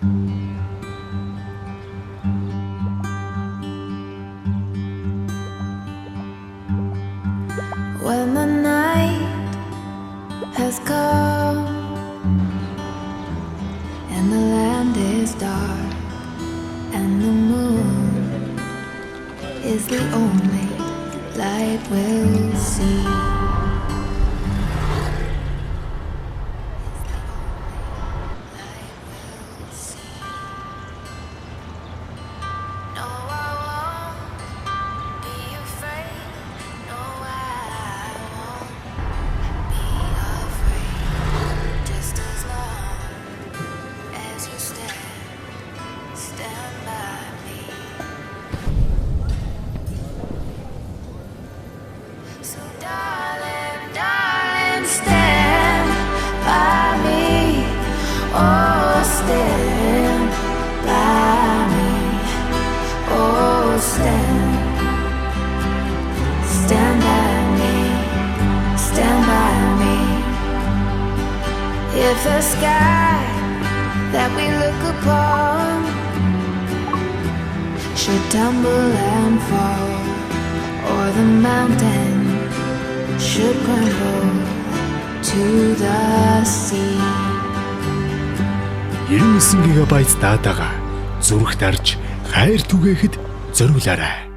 When the night has come and the land is dark and the moon is the only light we'll see. If the sky that we look upon should tumble and fall, or the mountain should crumble to the sea. 99 ГБ датагаа зүрхт арж хайр түгээхэд зориулаарай.